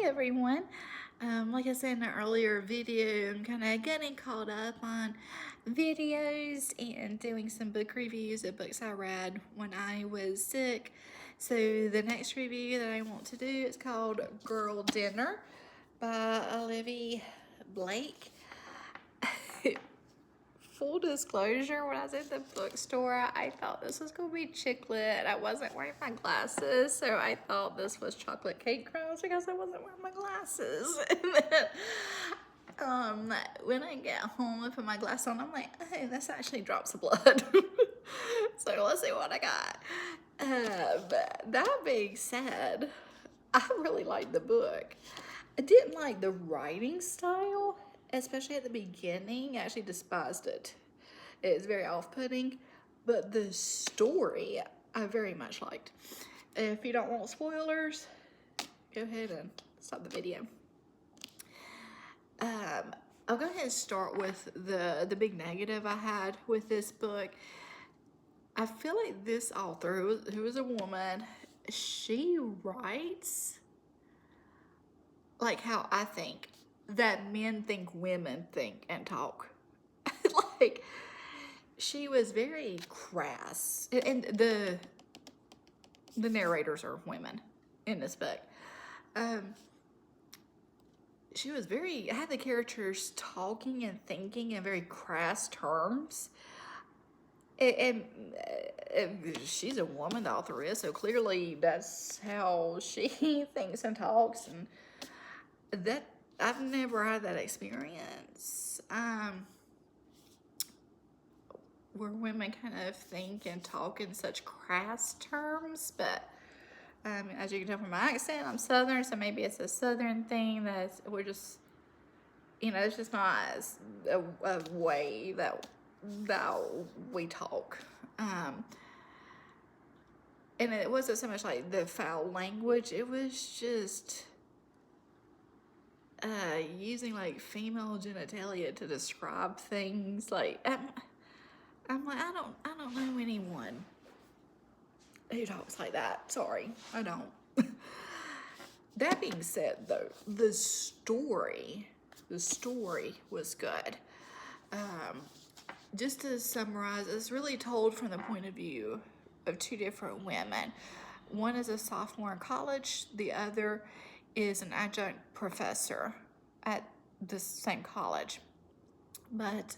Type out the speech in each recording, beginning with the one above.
Hi everyone. Like I said in an earlier video, I'm kind of getting caught up on videos and doing some book reviews of books I read when I was sick. So the next review that I want to do is called Girl Dinner by Olivia Blake. Full disclosure, when I was at the bookstore, I thought this was going to be chick lit. I wasn't wearing my glasses, so I thought this was chocolate cake crumbs because I wasn't wearing my glasses. And then, when I get home, I put my glasses on, I'm like, hey, this actually drops of blood. So let's see what I got. But that being said, I really liked the book. I didn't like the writing style, especially at the beginning. I actually despised it. It's very off-putting, but the story I very much liked. If you don't want spoilers, go ahead and stop the video. I'll go ahead and start with the big negative I had with this book. I feel like this author, who is a woman, she writes like how I think that men think women think and talk. Like, she was very crass, and the narrators are women in this book. She was had the characters talking and thinking in very crass terms. And she's a woman, the author is, so clearly that's how she thinks and talks, and that I've never had that experience. Where women kind of think and talk in such crass terms, but as you can tell from my accent, I'm Southern, so maybe it's a Southern thing that we're just, it's just not a way that we talk. And it wasn't so much like the foul language, it was just using like female genitalia to describe things. Like, I'm like, I don't know anyone who talks like that. Sorry, I don't. That being said, though, the story was good. Just to summarize, it's really told from the point of view of two different women. One is a sophomore in college, the other is an adjunct professor at the same college. But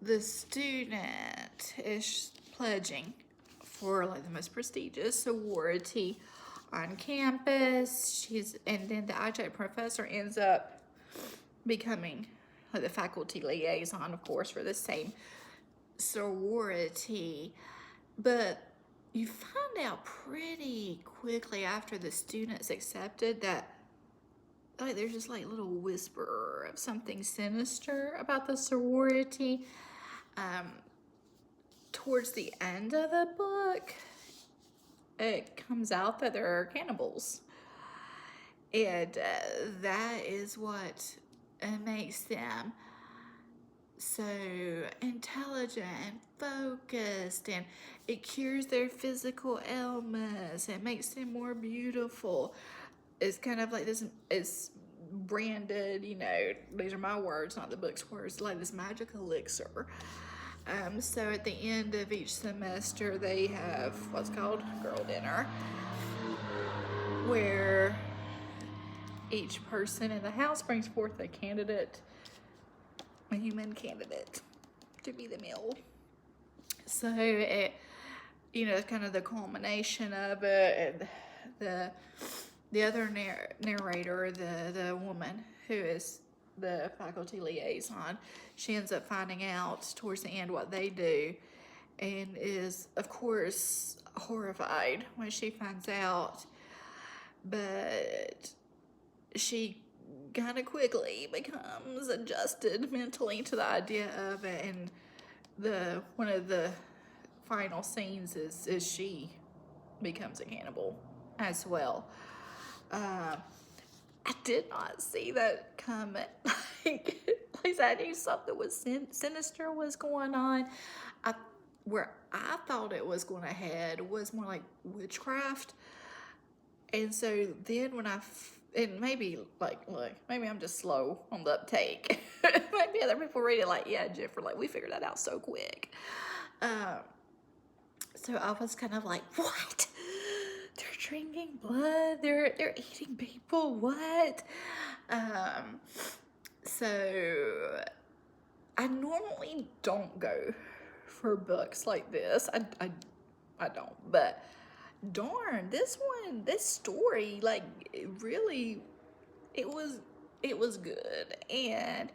the student is pledging for like the most prestigious sorority on campus. And then the adjunct professor ends up becoming like the faculty liaison, of course, for the same sorority. But you find out pretty quickly after the students accepted that like there's just like little whisper of something sinister about the sorority. Towards the end of the book, it comes out that they're cannibals. And that is what makes them so intelligent and focused, and it cures their physical ailments. It makes them more beautiful. It's kind of like this, it's branded, these are my words, not the book's words, like this magic elixir. So at the end of each semester, they have what's called Girl Dinner, where each person in the house brings forth a human candidate, to be the meal. So it, it's kind of the culmination of it, and the other narrator, the woman who is the faculty liaison, she ends up finding out towards the end what they do, and is, of course, horrified when she finds out. But she kind of quickly becomes adjusted mentally to the idea of it, and one of the final scenes is she becomes a cannibal as well. I did not see that coming. Like I knew something was sinister was going on. Where I thought it was going to head was more like witchcraft. And so then when and maybe like, look, maybe I'm just slow on the uptake. Maybe other people read it like, yeah, Jennifer, like we figured that out so quick. So I was kind of like, what? They're drinking blood. They're eating people. What? So I normally don't go for books like this. I don't. But darn, this story, like it was good. And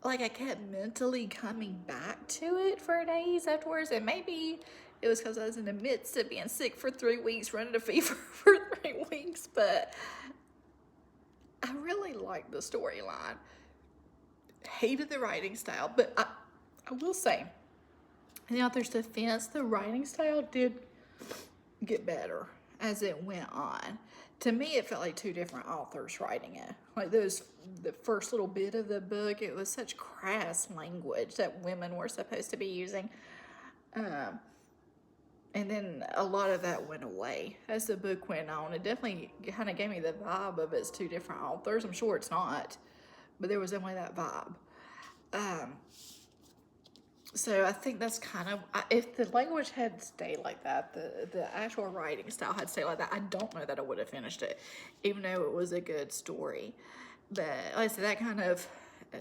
like I kept mentally coming back to it for days afterwards, and maybe it was because I was in the midst of being sick for 3 weeks, running a fever for 3 weeks, but I really liked the storyline. Hated the writing style, but I will say, in the author's defense, the writing style did get better as it went on. To me, it felt like two different authors writing it. Like the first little bit of the book, it was such crass language that women were supposed to be using. And then a lot of that went away as the book went on. It definitely kind of gave me the vibe of it's two different authors. I'm sure it's not, but there was definitely that vibe. So I think that's kind of, if the language had stayed like that, the actual writing style had stayed like that, I don't know that I would have finished it, even though it was a good story. But like I said, that kind of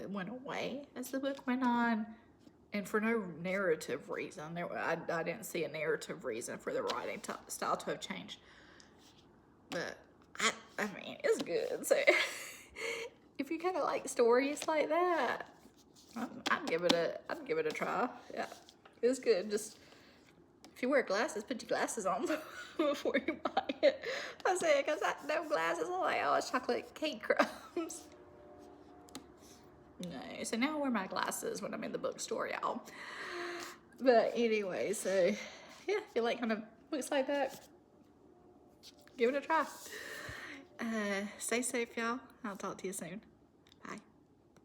went away as the book went on, and for no narrative reason. I didn't see a narrative reason for the writing style to have changed. But I mean, it's good. So if you kind of like stories like that, I'd give it a try. Yeah, it was good. Just if you wear glasses, put your glasses on before you buy it. I say because no glasses, I'm like, oh, it's chocolate cake crumbs. No, so now I wear my glasses when I'm in the bookstore, y'all. But anyway, so yeah, if you like kind of books like that, give it a try. Stay safe, y'all. I'll talk to you soon.